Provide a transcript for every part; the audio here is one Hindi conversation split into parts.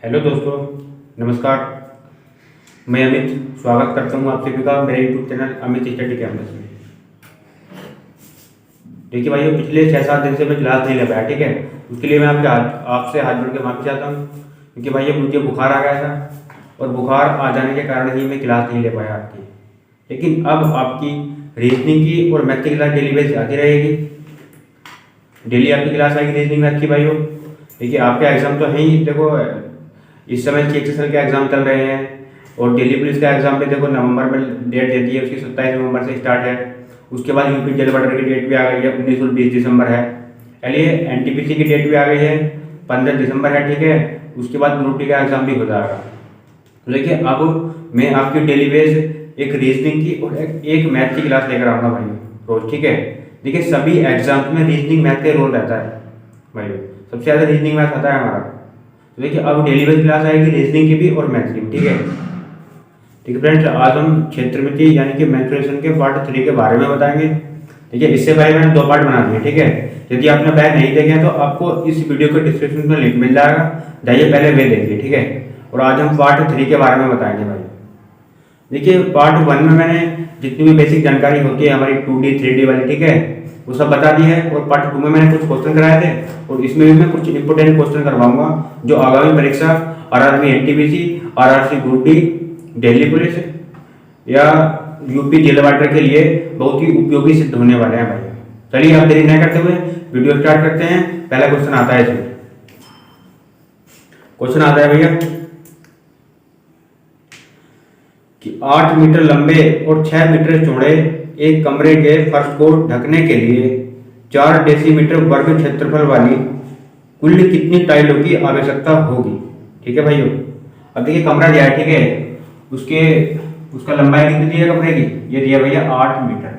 हेलो दोस्तों, नमस्कार। मैं अमित स्वागत करता हूँ आप सभी का मेरे YouTube channel Amit study campus में। देखिए भाइयों, पिछले 6-7 दिन से मैं क्लास नहीं ले पाया, ठीक है। उसके लिए मैं आपसे हाथ जोड़ के माफी चाहता हूँ, क्योंकि भाइयों मुझे बुखार आ गया था और बुखार आ जाने के कारण ही मैं क्लास नहीं ले पाया आपकी। लेकिन अब आपकी रीजनिंग की और मैथ की क्लास डेली बेस आती रहेगी। डेली आपकी क्लास आएगी रीजनिंग मैथ की भाइयों। देखिए आपके एग्जाम तो हैं ही, देखो इस समय CHSL के एग्जाम चल रहे हैं और दिल्ली पुलिस का एग्जाम पे देखो नवंबर में डेट दे दी है, उसकी 27 नवंबर से स्टार्ट है। उसके बाद यूपी जेल बॉर्डर की डेट भी आ गई है, 19 और 20 दिसंबर है। चलिए NTPC की डेट भी आ गई है, 15 दिसंबर है, ठीक है। उसके बाद ग्रुप डी का एग्जाम भी हो जाएगा। तो देखिए अब मैं आपकी डेली बेस एक रीजनिंग की और एक मैथ की क्लास लेकर आऊँगा भाई रोज, ठीक है। देखिए सभी एग्जाम में रीजनिंग मैथ का रोल रहता है भाई, सबसे ज़्यादा रीजनिंग मैथ आता है हमारा। तो देखिए अब डेली बेस क्लास आएगी रीजनिंग की भी और मैथ की भी, ठीक है। ठीक है फ्रेंड्स, आज हम क्षेत्रमिति यानी कि मेंसुरेशन के पार्ट 3 के बारे में बताएंगे। देखिए इससे पहले मैंने 2 पार्ट बना दिए, ठीक है। यदि आपने पहले नहीं देखे हैं तो आपको इस वीडियो के डिस्क्रिप्शन में लिंक मिल जाएगा, जाइए पहले वे देखिए, ठीक है। और आज हम पार्ट 3 के बारे में बताएंगे भाई। देखिए पार्ट 1 में मैंने जितनी भी बेसिक जानकारी होती है हमारी 2D 3D वाली, ठीक है, वो सब बता दी है। और पार्ट 2 में मैंने कुछ क्वेश्चन कराए थे और इसमें भी मैं कुछ इंपोर्टेंट क्वेश्चन करवाऊंगा जो आगामी परीक्षा RRB NTPC, RRC group D, Delhi police या यूपी जेल बॉर्डर के लिए बहुत ही उपयोगी सिद्ध होने वाले हैं भाई। चलिए आप देरी नहीं करते हुए वीडियो स्टार्ट करते हैं। पहला क्वेश्चन आता है इसमें, क्वेश्चन आता है भैया कि 8 मीटर लंबे और 6 मीटर चौड़े एक कमरे के फर्श को ढकने के लिए 4 डेसीमीटर वर्ग क्षेत्रफल वाली कुल कितनी टाइलों की आवश्यकता होगी, ठीक है भाइयों। अब देखिए कमरा दिया है, ठीक है, उसका लंबाई कितनी दी है कमरे की, ये दिया भैया 8 मीटर,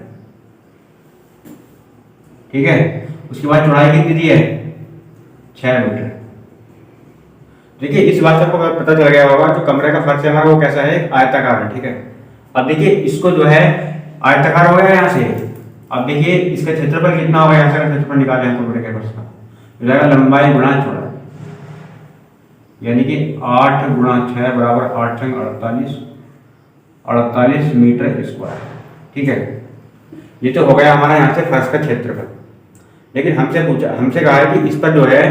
ठीक है। उसके बाद चौड़ाई कितनी दी है 6 मीटर। देखिए इस बात से आपको पता चल गया होगा जो कमरे का फर्श है हमारा वो कैसा है, आयताकार है, ठीक है। अब देखिए इसको जो है आयताकार हो गया यहाँ से। अब देखिए इसका क्षेत्रफल कितना होगा, यहाँ से क्षेत्रफल निकाले हैं कमरे के फर्श का, हो जाएगा लंबाई गुणा चौड़ाई, यानी कि 8 गुणा 6 बराबर 8 संग 48 मीटर स्क्वायर, ठीक है। ये तो हो गया हमारा यहाँ से फर्श का क्षेत्रफल। लेकिन हमसे कहा है कि इस पर जो है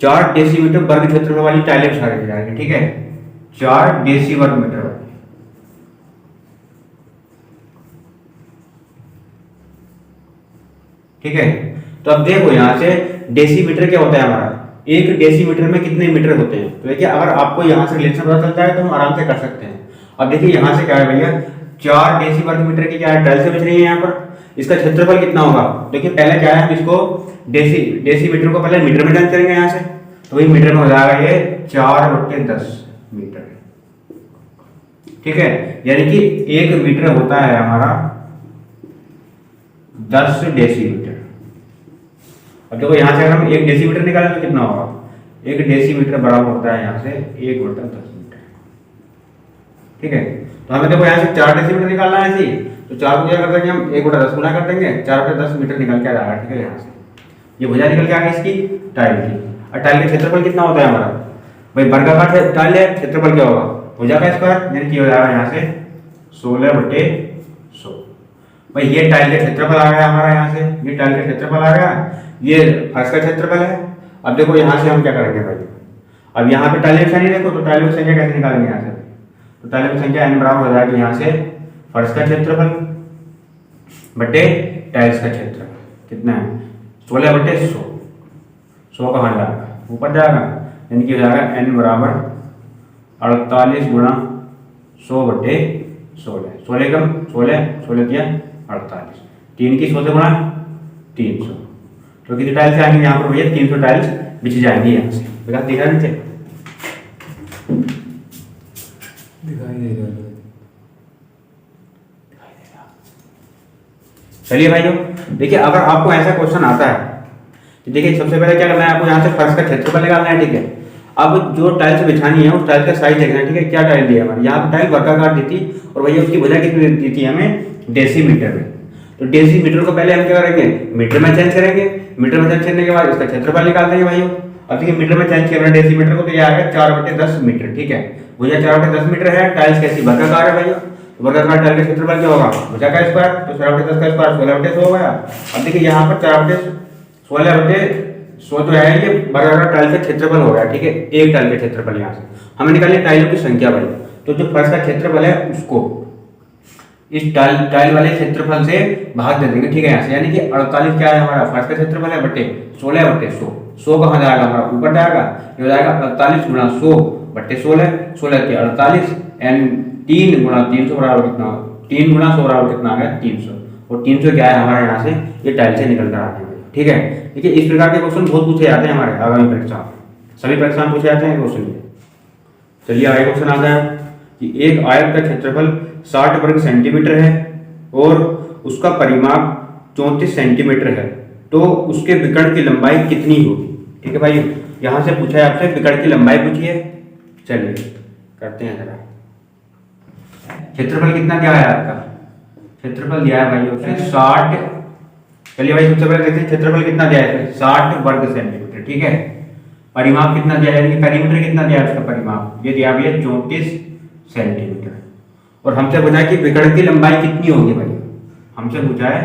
4 डेसीमीटर वर्ग क्षेत्रफल वाली टाइलें बिछा दी जाएगी, ठीक है, 4 डेसी वर्ग मीटर वाली, ठीक है। तो अब देखो यहाँ से डेसीमीटर क्या होता है हमारा, 1 डेसीमीटर में कितने मीटर होते हैं। तो देखिए अगर आपको यहाँ से रिलेशन पता चलता है तो हम आराम से कर सकते हैं। अब देखिए यहाँ से क्या है भैया, 4 डेसी वर्ग मीटर की क्या है टाइल से बिछ रही है यहाँ पर, इसका क्षेत्रफल कितना होगा। देखिए पहले क्या है, हम इसको डेसीमीटर को पहले मीटर में चेंज करेंगे यहाँ से, तो वही मीटर में हो जाएगा ये 4/10 मीटर, ठीक है। यानी कि 1 मीटर होता है हमारा 10 डेसीमीटर। अब देखो यहाँ से अगर हम 1 डेसीमीटर निकालें तो कितना होगा, 1 डेसीमीटर बराबर होता है यहाँ से 1/10 मीटर, ठीक है। तो हमें देखो यहाँ से 4 डेसीमीटर निकालना है, ऐसे ही तो 4 को क्या कर देंगे हम 1/10 गुना कर देंगे, 4/10 मीटर निकल के आ जाएगा, ठीक है। यहाँ से ये भुजा निकल के आ गई इसकी टाइल की। और टाइल का क्षेत्रफल कितना होता है हमारा भाई, वर्गाकार टाइल है, क्षेत्रफल क्या होगा भुजा का स्क्वायर, यानी कि हो जाएगा यहाँ से 16/100। भाई ये टाइल का क्षेत्रफल आ गया हमारा, यहाँ से ये टाइल का क्षेत्रफल आ गया, ये फर्श का क्षेत्रफल है। अब देखो यहाँ से हम क्या करेंगे भाई, अब यहाँ पे टाइलों की संख्या देखो, तो टाइलों की संख्या कैसे निकालेंगे यहाँ से, तो टाइलों की संख्या n बराबर हो जाएगी यहाँ से फर्श का क्षेत्रफल बटे टाइल्स का क्षेत्रफल, कितना है 16/100। 100 कहाँ जाएगा, ऊपर जाएगा, यानी कि हो जाएगा n बराबर 48 गुणा 100/16। 16 कम 16 दिया 48, 3 की 100 से गुणा 300, तो कितनी टाइल्स आएंगी यहाँ पर भैया, 300 टाइल्स बिछ जाएंगी यहाँ से। बेटा दिख रहा नीचे, दिखाई दे रहा। चलिए भाइयों देखिए अगर आपको ऐसा क्वेश्चन आता है तो देखिए सबसे पहले क्या करना है, आपको यहाँ से फर्श का क्षेत्रफल निकालना है, ठीक है। अब जो टाइल्स बिछानी है उस टाइल का साइज देखना है, ठीक है। क्या टाइल दिया है हमारे यहाँ पर, टाइल वर्गाकार दी थी और भैया उसकी वजह कितनी दी थी हमें, डेसीमीटर में। तो डेसीमीटर को पहले हम क्या करेंगे, मीटर में चेंज करेंगे, मीटर में चेंज करने के बाद इसका क्षेत्रफल निकाल देंगे भाइयों। अब देखिए मीटर में चेंज किया मैंने डेसीमीटर को, तो ये आ गया 4/10 मीटर। ठीक है, वो ये 4/10 मीटर है। टाइल्स कैसी वर्गाकार है भैया, तो वर्गाकार टाइल का क्षेत्रफल क्या होगा, भुजा का स्क्वायर, तो 4/10 का स्क्वायर 16/100 हो गया। अब देखिए यहाँ पर 4/16 जो है ये वर्गाकार टाइल का क्षेत्रफल हो गया। ठीक है, एक टाइल का क्षेत्रफल यहाँ से हमें निकालिए टाइलों की संख्या भाई। तो जो फर्श का क्षेत्रफल है उसको इस टाइल वाले क्षेत्रफल से भाग दे देंगे। ठीक है, यहाँ से यानी कि 48 क्या है हमारा फर्श का क्षेत्रफल है बटे 16/100। 100 कहाँ जाएगा हमारा, ऊपर जाएगा, ये हो जाएगा 48 × 100/16। 16 के 48 एंड 3 × 300 बराबर कितना, 3 × 100 बराबर कितना आ गया 300। और 300 क्या है हमारे यहाँ से ये टाइल से निकल कर आ गया। ठीक है, देखिए इस प्रकार के क्वेश्चन बहुत पूछे जाते हैं हमारे आगामी परीक्षा में, सभी परीक्षा में पूछे जाते हैं क्वेश्चन। चलिए आगे क्वेश्चन आता है कि एक आयत का क्षेत्रफल 60 वर्ग सेंटीमीटर है और उसका परिमाप 34 सेंटीमीटर है, तो उसके विकर्ण की लंबाई कितनी होगी। ठीक है भाई, यहाँ से पूछा है आपसे विकर्ण की लंबाई पूछिए। चलिए करते हैं जरा, क्षेत्रफल कितना क्या है आपका, क्षेत्रफल दिया है भाई उसने 60। चलिए भाई सबसे पहले देखते हैं क्षेत्रफल कितना दिया है, 60 वर्ग सेंटीमीटर। ठीक है, परिमाप कितना दिया है, पेरीमीटर कितना दिया है उसका परिमाप, ये दिया है 34 सेंटीमीटर। और हमसे पूछा है कि विकर्ण की लंबाई कितनी होगी भाई, हमसे पूछा है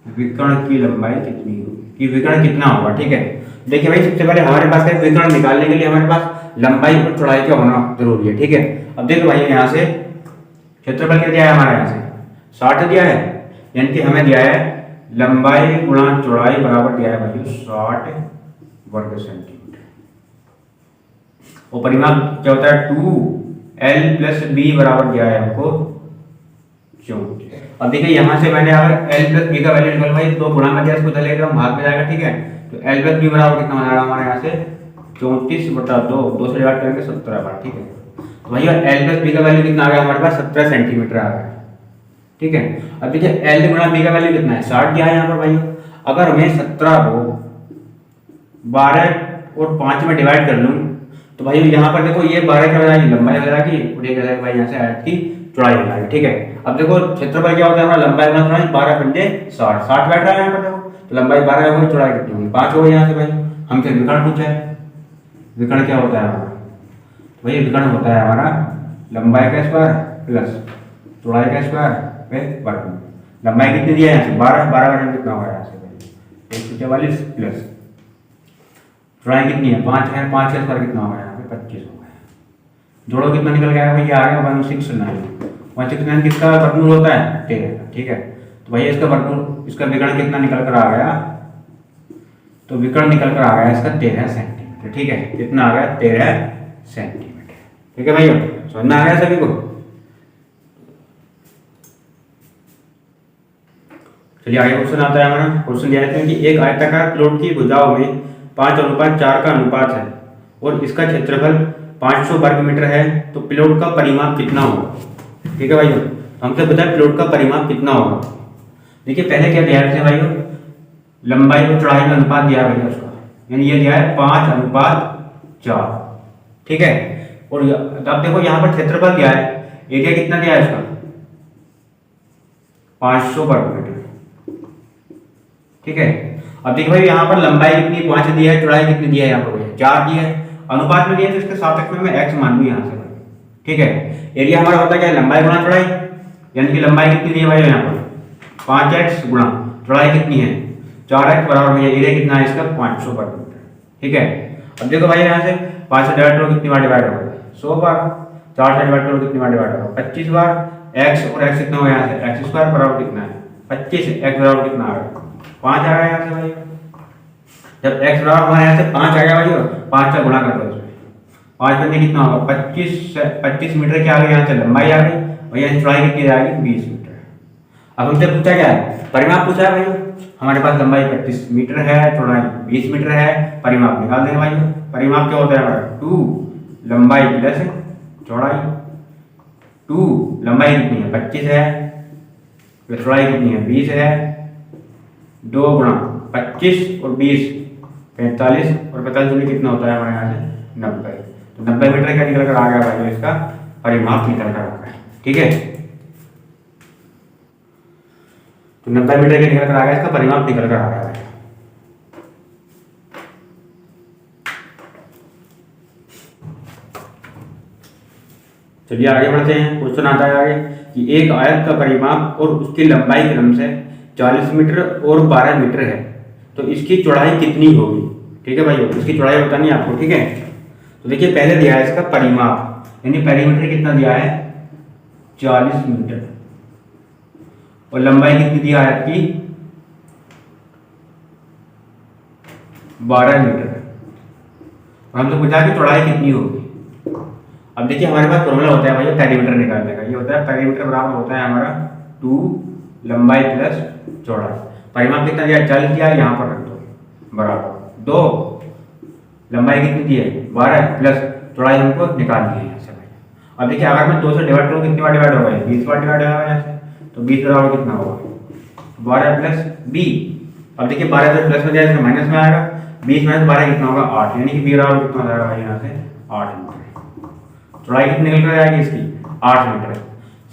विकर्ण की लंबाई कितनी होगी, कि विकर्ण कितना होगा। ठीक है, देखिए भाई सबसे पहले हमारे पास है विकर्ण निकालने के लिए हमारे पास लंबाई और चौड़ाई का होना जरूरी है। ठीक है, अब देखो भाई यहाँ से क्षेत्रफल क्या दिया है हमारे यहाँ से 60 दिया है, यानी कि हमें दिया है लंबाई गुणा चौड़ाई बराबर दिया है भाई 60 वर्ग सेंटीमीटर। और परिमाप क्या होता है 2l + b बराबर दिया है हमको 34। अब देखिए यहाँ से मैंने अगर l + b का वैल्यू निकलवाई तो गुणा में दिया, इसको चलेगा भाग में जाएगा। ठीक है, तो l + b बराबर कितना हो जाएगा हमारे यहाँ से 34/2, 2 से डिवाइड करेंगे 17 बार। ठीक है, तो भैया l + b का वैल्यू कितना आ गया हमारे पास 17 सेंटीमीटर आ गया। ठीक है, अब देखिए l × b का वैल्यू कितना है 60 दिया है यहाँ पर भाई। अगर मैं 17 को 12 और 5 में डिवाइड कर लूँ तो भाई यहाँ पर देखो ये 12 क्या हो जाएगी लंबाई हो जाएगी, और ये क्या जाएगा भाई यहाँ से आयत की चौड़ाई हो जाएगी। ठीक है, अब देखो क्षेत्रफल क्या होता है हमारा, लंबाई गुणा चौड़ाई 12 पंजे 60, 60 बैठ रहा है यहाँ पर देखो, तो लंबाई 12 होगी, चौड़ाई कितनी होगी 5 होगी। यहाँ से भाई हमसे विकर्ण पूछा है, विकर्ण क्या होता है हमारा, भाई विकर्ण होता है हमारा लंबाई का स्क्वायर प्लस चौड़ाई का स्क्वायर पे वर्गमूल। लंबाई कितनी दिया है यहाँ से 12, 12 का कितना होगा यहाँ से भाई 144 प्लस चौड़ाई कितनी है 5 है, 5 का स्क्वायर कितना होगा यहाँ पे 25 होगा। जोड़ो कितना निकल गया भाई, आ गया 169। 169 किसका वर्गमूल होता है 13 का। ठीक है, तो भैया इसका वर्गमूल, इसका विकर्ण कितना निकल कर आ गया, तो विकर्ण निकल कर आ गया इसका 13 सेंटीमीटर। ठीक है, कितना आ गया 13 सेंटीमीटर। ठीक है भैया, समझ में आ गया सभी को। चलिए आगे क्वेश्चन आता है हमारा, क्वेश्चन दिया है कि एक आयताकार प्लॉट की भुजाओं में 5:4 का अनुपात है और इसका क्षेत्रफल 500 वर्ग मीटर है, तो प्लॉट का परिमाप कितना होगा। ठीक है भाइयों, हमसे पता है प्लॉट का परिमाप कितना होगा। देखिए पहले क्या दिया है भाइयों, लंबाई और चौड़ाई का अनुपात दिया है भैया उसका, यानी ये दिया है 5:4। ठीक है, और अब देखो यहाँ पर क्षेत्रफल दिया है, एरिया कितना दिया है इसका 500 वर्ग मीटर। ठीक है, अब देखिए भाई यहाँ पर लंबाई कितनी 5 दी है, चौड़ाई कितनी दी है यहाँ पर 4 दी है, अनुपात में दिया है, तो इसके सापेक्ष में मैं x मान लूँ यहाँ से। ठीक है, एरिया हमारा होता है क्या लंबाई गुणा चौड़ाई, यानी कि लंबाई कितनी दी है भाई यहाँ पर 5x गुणा चौड़ाई कितनी है 4x बराबर भैया एरिया कितना है इसका 500 वर्ग मीटर। ठीक है, अब देखो भाई यहाँ से 5 से डिवाइड करो कितनी बार डिवाइड होगा 100 बार, 4 से डिवाइड करो कितनी बार डिवाइड होगा 25 बार, x और x कितना होगा यहाँ से x² बराबर कितना है 25, x बराबर कितना आ गया 5 आ गया यहाँ से भाई। जब x बराबर हमारे यहाँ से 5 आ गया भाई, 5 से गुणा कर दो इसमें, 5 बंदे कितना होगा 25 मीटर की आ गई यहाँ से लंबाई आ गई, और यहाँ चौड़ाई कितनी आ गई 20 मीटर। अब हमसे पूछा क्या है परिमाप पूछा है भाई, हमारे पास लंबाई 25 मीटर है, चौड़ाई 20 मीटर है, परिमाप निकाल देंगे भाई। परिमाप क्या होता है हमारा 2 लंबाई प्लस चौड़ाई, 2 लंबाई कितनी है 25 है, चौड़ाई कितनी है 20 है, 2 गुणा 25 और 20 45, और 45 कितना होता है हमारे यहाँ से 90। तो 90 मीटर का निकल कर आ गया भाई, इसका परिमाप निकल कर आ गया। ठीक है, तो 90 मीटर के निकल कर आ गया, इसका परिमाप निकल कर आ गया है। चलिए आगे बढ़ते हैं। क्वेश्चन आता है आगे कि एक आयत का परिमाप और उसकी लंबाई क्रमशः 40 मीटर और 12 मीटर है, तो इसकी चौड़ाई कितनी होगी। ठीक है भाई, इसकी चौड़ाई बतानी है आपको। ठीक है, तो देखिए पहले दिया है इसका परिमाप, यानी पेरीमीटर कितना दिया है 40 मीटर, और लंबाई कितनी दी आयत की 12 मीटर, और हमसे पूछा कि चौड़ाई कितनी होगी। अब देखिए हमारे पास फॉर्मूला होता है भाई पेरीमीटर निकालने का, ये होता है पेरीमीटर बराबर होता है हमारा 2 लंबाई प्लस चौड़ाई। परिमाप कितना दिया 40 दिया, यहाँ पर रख दो बराबर 2, लंबाई कितनी दी है 12 प्लस चौड़ाई हमको निकालनी है यहाँ से भाई। अब देखिए अगर मैं 2 से डिवाइड करूँ कितनी बार डिवाइड होगा, 20 बार डिवाइड होगा यहाँ से, तो 20 बराबर कितना होगा 12 प्लस 20। अब देखिए 12 से प्लस में जाएगा माइनस में आएगा, 20 माइनस 12 कितना होगा 8, यानी कि 20 बराबर कितना हो जाएगा भाई यहाँ से 8 मीटर। चौड़ाई कितनी निकल कर आएगी इसकी 8 मीटर।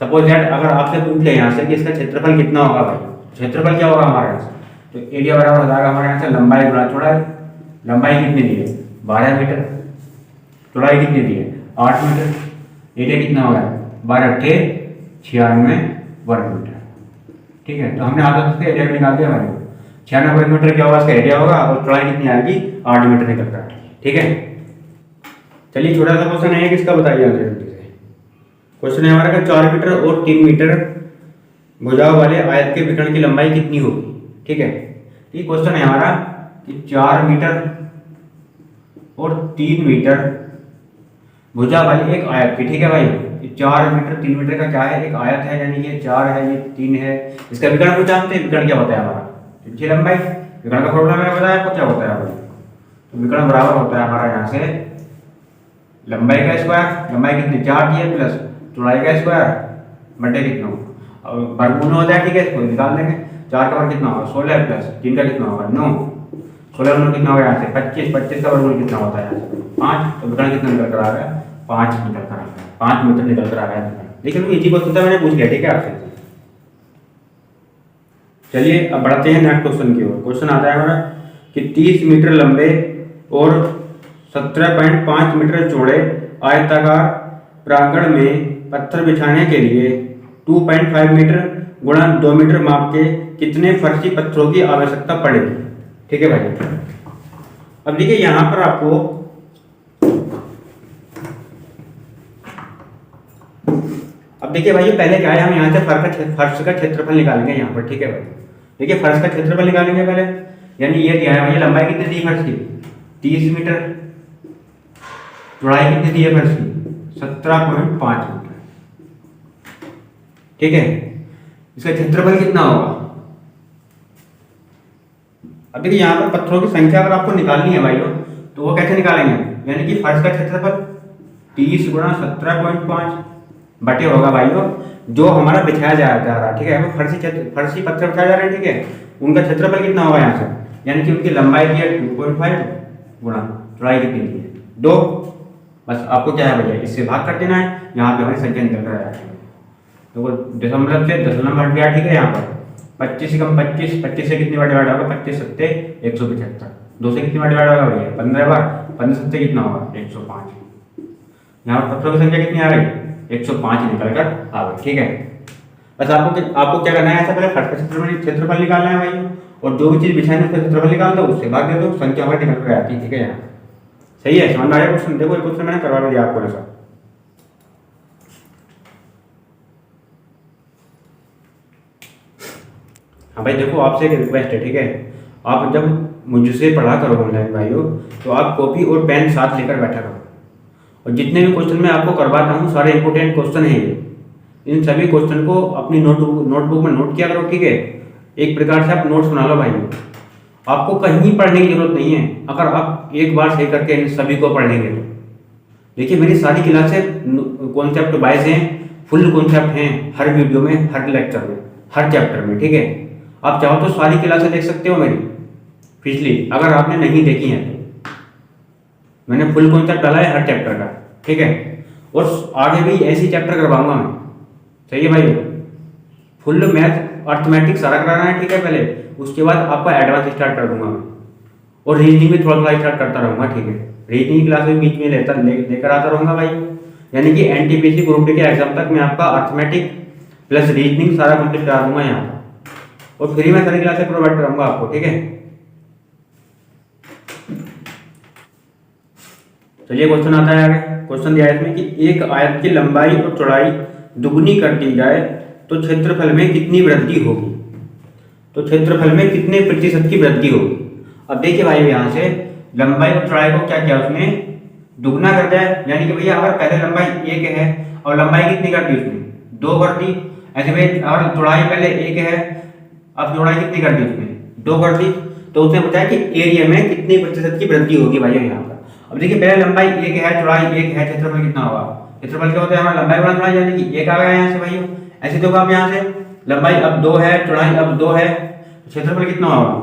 सपोज दैट अगर आपसे पूछ ले यहाँ से कि इसका क्षेत्रफल कितना होगा भाई, क्षेत्रफल क्या होगा हमारे यहाँ से, तो एरिया बराबर हो जाएगा हमारे यहाँ से लंबाई गुणा चौड़ाई। लंबाई कितनी दी है 12 मीटर, चौड़ाई कितनी दी है 8 मीटर, एरिया कितना होगा 12 × 96 वर्ग मीटर। ठीक है, तो हमने आधा से एरिया निकाल दिया भाई, 96 वर्ग मीटर क्या होगा इसका एरिया होगा, और चौड़ाई कितनी आएगी 8 मीटर निकल कर आएगी। ठीक है, चलिए छोटा सा क्वेश्चन है किसका बताइए जल्दी से। क्वेश्चन है हमारा का 4 मीटर और 3 मीटर भुजाओं वाले आयत के विकर्ण की लंबाई कितनी होगी। ठीक है, ये क्वेश्चन है हमारा कि 4 मीटर और 3 मीटर भुजा वाली एक आयत की। ठीक है भाई, 4 मीटर 3 मीटर का क्या है एक आयत है, यानी ये 4 है ये 3 है, इसका विकर्ण को जानते हैं। विकर्ण क्या होता है हमारा इसकी लंबाई, विकर्ण का फॉर्मूला मैंने बताया आपको क्या होता है भाई, तो विकर्ण बराबर होता है हमारा यहाँ से लंबाई का स्क्वायर, लंबाई कितनी 4 दी है प्लस चौड़ाई का स्क्वायर बटे कितना, अब वर्गमूल हो जाए। ठीक है, इसको निकाल देंगे, 4 का वर्ग कितना होगा 16 प्लस 3 का कितना होगा 9, 16 वर्ग कितना होगा यहाँ से 25, 25 का वर्गमूल कितना होता है यहाँ से 5, तो विकर्ण कितना निकल कर आ रहा है 5 निकल कर आ रहा है, 5 मीटर निकल कर आ रहा है। लेकिन इजी क्वेश्चन था मैंने पूछ लिया। ठीक है आपसे, चलिए अब बढ़ते हैं नेक्स्ट क्वेश्चन की ओर। क्वेश्चन आता है हमारा कि 30 मीटर लंबे और 17.5 मीटर चौड़े आयताकार प्रांगण में पत्थर बिछाने के लिए 2.5 मीटर गुणा 2 मीटर माप के कितने फर्शी पत्थरों की आवश्यकता पड़ेगी। ठीक है भाई, अब देखिए यहाँ पर आपको अब देखिए भाई पहले क्या है, हम यहाँ से फर्श का क्षेत्रफल निकालेंगे यहाँ पर। ठीक है भाई, देखिए फर्श का क्षेत्रफल निकालेंगे पहले, यानी ये क्या है भाई लंबाई कितनी दी फर्श की 30 मीटर, चौड़ाई कितनी दी है फर्श की 17.5 मीटर। ठीक है, इसका क्षेत्रफल कितना होगा। अब देखिए यहाँ पर पत्थरों की संख्या अगर आपको निकालनी है भाई तो वो कैसे निकालेंगे, यानी कि फर्श का क्षेत्रफल 30 × 17.5 बटे होगा भाई जो हमारा बिछाया जा रहा है। ठीक है, फर्शी पत्थर बिछाए जा रहे हैं। ठीक है, उनका क्षेत्रफल कितना होगा यहाँ से, यानी कि उनकी लंबाई दी है 2.5 गुणा चौड़ाई कितनी दी है 2। बस आपको क्या है भैया इससे भाग कर देना है, यहाँ पे हमारी संख्या निकल कर आएगी। तो वो दशमलव से दशमलव हट गया। ठीक है, यहाँ पर 25 कम 25, 25 से कितनी बार डिवाइड होगा 25 सत्ते 175, 2 से कितनी बार डिवाइड होगा भैया 15 बार, 15 सत्ते कितना होगा 105। यहाँ पर पत्थरों की संख्या कितनी आ गई 105 निकल कर आ गई। ठीक है, बस आपको क्या करना है, ऐसा पहले फर्श का क्षेत्रफल निकालना है भाई, और जो भी चीज बिछानी है उसका क्षेत्रफल निकाल दो, उससे भाग दे दो, संख्या हमारी निकल कर आती है। ठीक है, यहाँ सही है, समझ में आया क्वेश्चन। देखो एक क्वेश्चन मैंने करवा दिया आपको ऐसा। हाँ भाई देखो आपसे एक रिक्वेस्ट है। ठीक है, आप जब मुझसे पढ़ा करो ऑनलाइन भाइयों तो आप कॉपी और पेन साथ लेकर बैठा करो, और जितने भी क्वेश्चन मैं आपको करवाता हूँ सारे इंपॉर्टेंट क्वेश्चन हैं ये, इन सभी क्वेश्चन को अपनी नोटबुक में नोट किया करो। ठीक है, एक प्रकार से आप नोट्स बना लो भाई, आपको कहीं पढ़ने की जरूरत नहीं है अगर आप एक बार सही करके इन सभी को पढ़ लेंगे तो। देखिए मेरी सारी क्लासें कॉन्सेप्ट वाइज हैं, फुल कॉन्सेप्ट हैं, हर वीडियो में, हर लेक्चर में, हर चैप्टर में। ठीक है, आप चाहो तो सारी क्लासें देख सकते हो मेरी पिछली, अगर आपने नहीं देखी है तो मैंने फुल कॉन्सेप्ट डाला है हर चैप्टर का। ठीक है, और आगे भी ऐसी चैप्टर करवाऊंगा मैं। सही है भाई, फुल मैथ अर्थमेटिक सारा कराना है। ठीक है, पहले उसके बाद आपका एडवांस स्टार्ट कर दूंगा मैं, और रीजनिंग भी थोड़ा थोड़ा स्टार्ट करता रहूंगा। ठीक है, रीजनिंग क्लास में बीच में लेकर आता रहूंगा भाई, यानी कि एनटीपीसी ग्रुप डी के एग्जाम तक मैं आपका अर्थमेटिक प्लस रीजनिंग सारा कंप्लीट करा दूंगा यहाँ पर, और फ्री में सारी क्लासें प्रोवाइड करूंगा आपको, ठीक है। चलिए क्वेश्चन आता है आगे। क्वेश्चन दिया है इसमें कि एक आयत की लंबाई और चौड़ाई दुगनी कर दी जाए तो क्षेत्रफल में कितनी वृद्धि होगी, तो क्षेत्रफल में कितने प्रतिशत की वृद्धि होगी। अब देखिए भाई यहाँ से लंबाई और चौड़ाई को क्या किया उसने, दुगना कर दिया, यानी कि भैया अगर पहले लंबाई 1 है और लंबाई कितनी कर दी उसने, 2 कर दी। ऐसे भाई अगर चौड़ाई पहले 1 है, अब चौड़ाई कितनी कर दी उसने, 2 कर दी, तो उसने बताया कि एरिया में कितनी प्रतिशत की वृद्धि होगी भाई यहाँ पर। अब देखिए पहले लंबाई 1 है, चौड़ाई 1 है, क्षेत्रफल कितना होगा, क्षेत्रफल क्या होता है हमारा, लंबाई गुणा चौड़ाई, यानी कि 1 आ गया यहाँ से भाई। ऐसे देखो आप यहाँ से लंबाई अब 2 है, चौड़ाई अब 2 है, क्षेत्रफल कितना होगा,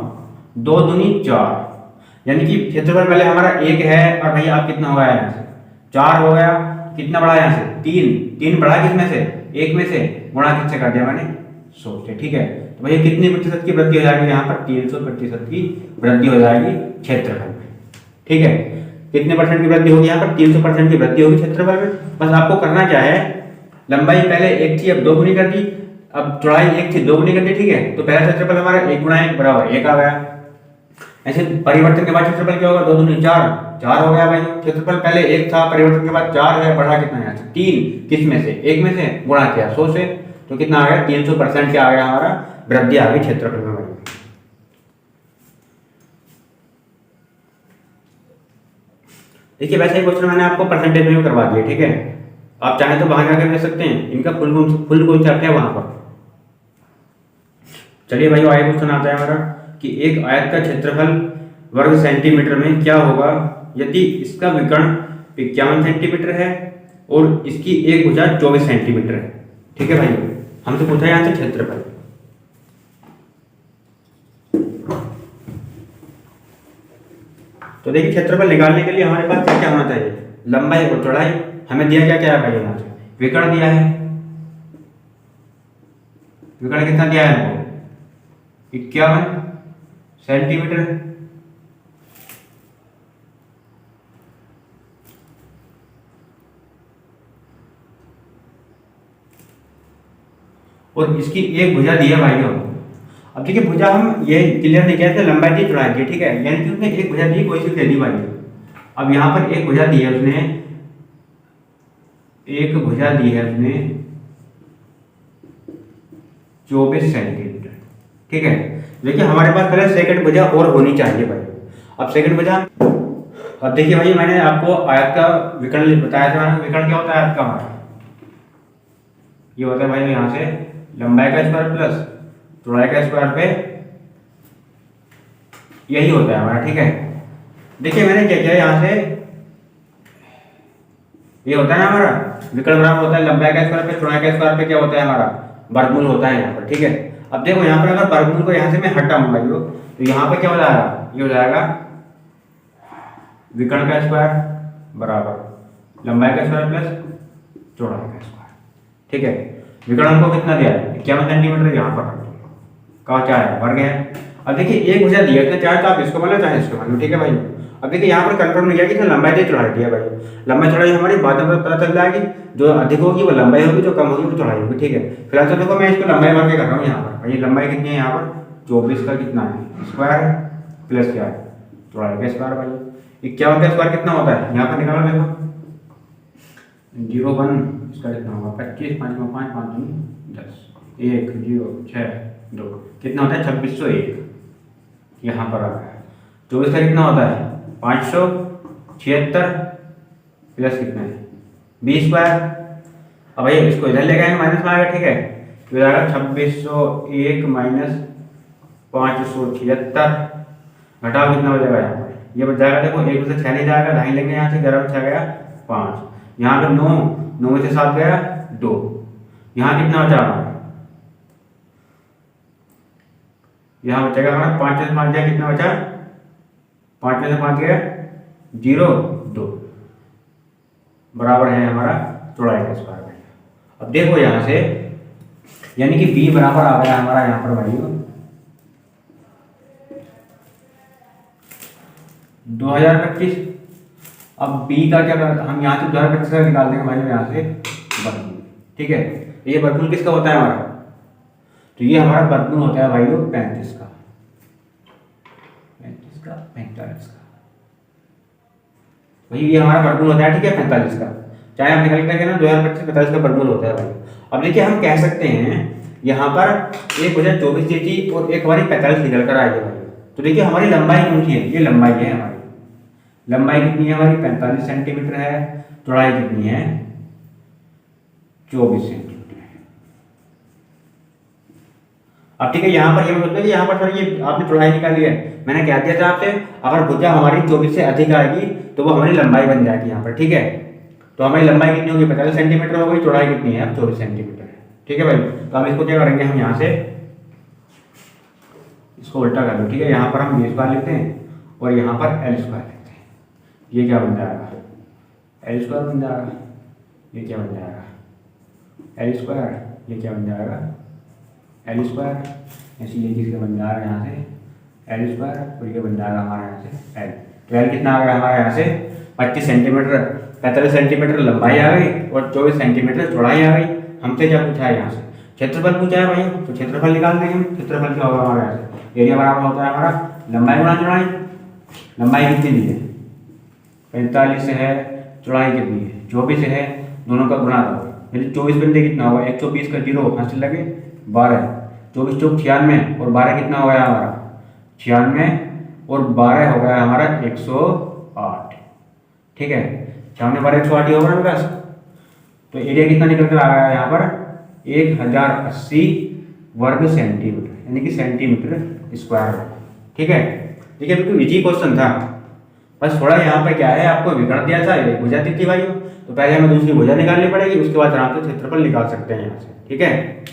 2 दूनी 4, यानी कि क्षेत्रफल पहले हमारा 1 है और भैया अब कितना हो गया यहाँ से 4 हो गया, कितना बढ़ा यहाँ से 3 बढ़ा किस में से, 1 में से, गुणा किससे कर दिया मैंने, 100 से, ठीक है। तो भैया कितनी प्रतिशत की वृद्धि हो जाएगी यहाँ पर, 300% की वृद्धि हो जाएगी क्षेत्रफल में, ठीक है। कितने परसेंट की वृद्धि होगी यहाँ पर, 300% की वृद्धि होगी क्षेत्रफल में। बस आपको करना क्या है, लंबाई पहले 1 थी अब 2 गुनी कर दी, अब चौड़ाई 1 थी 2 गुनी कर दी, ठीक है। तो पहला क्षेत्रफल हमारा 1 गुणा 1 बराबर 1 आ गया। ऐसे परिवर्तन के बाद क्षेत्रफल क्या होगा, 2 दूनी 4 हो गया भाई। क्षेत्रफल पहले 1 था, परिवर्तन के बाद 4 है, बढ़ा कितना यहाँ से 3, किस में से, 1 में से, गुणा किया 100 से, तो कितना आ गया 300% क्या आ गया हमारा, वृद्धि आ गई क्षेत्रफल में भाई। देखिए वैसे ही क्वेश्चन मैंने आपको परसेंटेज में करवा दिया, ठीक है। आप चाहें तो वहां जाकर ले सकते हैं, इनका फुल कॉन्सेप्ट है वहां पर। चलिए भाई आगे क्वेश्चन आता है हमारा कि एक आयत का क्षेत्रफल वर्ग सेंटीमीटर में क्या होगा यदि इसका विकर्ण 51 सेंटीमीटर है और इसकी एक भुजा 24 सेंटीमीटर है, ठीक है भाई। हमसे पूछा है यहाँ से क्षेत्रफल। तो देखिए क्षेत्रफल निकालने के लिए हमारे पास क्या क्या होना चाहिए, लंबाई और चौड़ाई। हमें दिया क्या है भाई यहाँ से, विकर्ण दिया है, विकर्ण कितना दिया है हमको, 51 सेंटीमीटर। और इसकी एक भुजा दी है भाई हमको। अब देखिए भुजा हम ये क्लियर नहीं कहते, लंबाई दी चौड़ाई दी, ठीक है, यानी कि उसने एक भुजा दी, कोई सी दे दी भाई। अब यहाँ पर एक भुजा दी है उसने, एक भुजा दी है उसने 24 सेंटीमीटर, ठीक है। देखिए हमारे पास पहले सेकंड भुजा और होनी चाहिए भाई। अब सेकंड भुजा, अब देखिए भाई मैंने आपको आयत का विकर्ण बताया था, विकर्ण क्या होता है आयत का हमारा, ये होता है भाई यहाँ से लंबाई का स्क्वायर प्लस चौड़ाई का स्क्वायर पे, यही होता है हमारा, ठीक है। देखिए मैंने क्या किया यहाँ से, ये होता है ना हमारा विकर्ण बराबर होता है लंबाई का स्क्वायर पे चौड़ाई का स्क्वायर पे, क्या होता है हमारा वर्गमूल होता है यहाँ पर, ठीक है। अब देखो यहाँ पर अगर वर्गमूल को यहाँ से मैं हटाऊंगा तो यहाँ पर क्या हो जाएगा, ये हो जाएगा विकर्ण का स्क्वायर बराबर लंबाई का स्क्वायर प्लस चौड़ाई का स्क्वायर, ठीक है। विकर्ण हमको कितना दिया है, 51 सेंटीमीटर, यहाँ पर का क्या है, वर्ग है। अब देखिए एक भुजा दिया है, चाहे तो आप इसको मान लो चाहे इसको मान लो, ठीक है भाई। अब देखिए यहाँ पर कंफर्म नहीं किया कि लंबाई दी चौड़ाई दी है भाई, लंबाई चौड़ाई हमारी बाद में पता चल जाएगी, जो अधिक होगी वो लंबाई होगी, जो कम होगी वो चौड़ाई होगी, ठीक है। फिलहाल तो देखो मैं इसको लंबाई मान के कर रहा हूँ यहाँ पर भाई, लंबाई कितनी है यहाँ पर 24 का कितना है स्क्वायर प्लस क्या है चौड़ाई का स्क्वायर भाई। 51 का स्क्वायर कितना होता है यहाँ पर निकालो, देखो 01 इसका कितना होगा 25, 5 में 5, 5 10, 1 0 6 2, कितना होता है 2601 यहाँ पर आ गया। 24 का कितना होता है 576 प्लस कितना है 20 स्क्वायर। अब भाई इसको इधर ले गए माइनस में आएगा, ठीक है, तो हो जाएगा 2601 माइनस 576, घटाओ कितना हो जाएगा यहाँ पर, ये बच जाएगा, देखो 1 में से 6 नहीं जाएगा, ढाई लेंगे यहाँ से, 11 में 6 गया 5, यहाँ पे 9 में से 7 गया 2, यहाँ कितना बचा हमारा, यहाँ बचेगा हमारा 5 में से 5 गया, कितना बचा 5 में से 5 गया 0 2, बराबर है हमारा चौड़ाई का स्क्वायर। अब देखो यहाँ से यानी कि b बराबर आ गया हमारा यहाँ पर वैल्यू 2025। अब बी का क्या करना, हम यहाँ से 2025 का निकाल देंगे भाई यहाँ से वर्गमूल। ठीक है, ये वर्गमूल किसका होता है हमारा, तो ये हमारा वर्गमूल होता है भाई 35 का, 35 का, 45 का, भाई ये हमारा वर्गमूल होता है। ठीक है, 45 का, चाहे हम निकल करके ना 2025 45 का वर्गमूल होता है भाई। अब देखिए हम कह सकते हैं यहाँ पर एक वजह 24 दी थी और एक हमारी 45 निकल कर आई है भाई। तो देखिए हमारी लंबाई कौन सी है, ये लंबाई है हमारी, लंबाई कितनी है हमारी 45 सेंटीमीटर है, चौड़ाई कितनी है 24 सेंटीमीटर है। अब ठीक है, यहाँ पर ये मतलब है कि यहाँ पर सर ये आपने चौड़ाई निकाली है, मैंने क्या दिया था आपसे, अगर भुजा हमारी 24 से अधिक आएगी तो वो हमारी लंबाई बन जाएगी यहाँ पर। ठीक है, तो हमारी लंबाई कितनी होगी 45 सेंटीमीटर हो गई, चौड़ाई कितनी है 24 सेंटीमीटर है। ठीक है भाई, तो हम इसको क्या करेंगे, हम यहाँ से इसको उल्टा कर लो। ठीक है, यहाँ पर हम बी स्क्वायर लिखते हैं और यहाँ पर एल स्क्वायर लिखते हैं। ये क्या बन जाएगा, एल स्क्वायर बन जाएगा, ये क्या बन जाएगा एल स्क्वायर, ये क्या बन जाएगा एल स्क्वायर, ऐसे ये किसके बन जाएगा यहाँ से एल स्क्वायर, और ये बन जाएगा हमारा यहाँ से एल। तो एल कितना आ गया हमारा यहाँ से 25 सेंटीमीटर, 45 सेंटीमीटर लंबाई आ गई और 24 सेंटीमीटर चौड़ाई आ गई। हमसे क्या पूछा है यहाँ से, क्षेत्रफल पूछा है भाई, तो क्षेत्रफल निकाल देंगे हम। क्षेत्रफल क्या होगा हमारा यहाँ से, एरिया बराबर होता है हमारा लंबाई गुणा चौड़ाई। लंबाई कितनी दी है 45 है, चौड़ाई कितनी है 24 है, दोनों का गुणा करो, यदि 24 बंदे कितना होगा 120 का 0 हासिल लगे 12, 24 चौक 96 और 12 कितना हो गया हमारा 96 और 12 हो गया हमारा 108। ठीक है, 96 12 108 ही होगा ना बस। तो एरिया कितना निकल कर आ गया यहाँ पर 1080 वर्ग सेंटीमीटर, यानी कि सेंटीमीटर स्क्वायर। ठीक है, देखिए बिल्कुल इजी क्वेश्चन था, बस थोड़ा यहाँ पे क्या है आपको विकर्ण दिया था, एक भुजा दी थी भाई, तो पहले हमें दूसरी भुजा निकालनी पड़ेगी, उसके बाद आराम से क्षेत्रफल निकाल सकते हैं यहाँ से। ठीक है,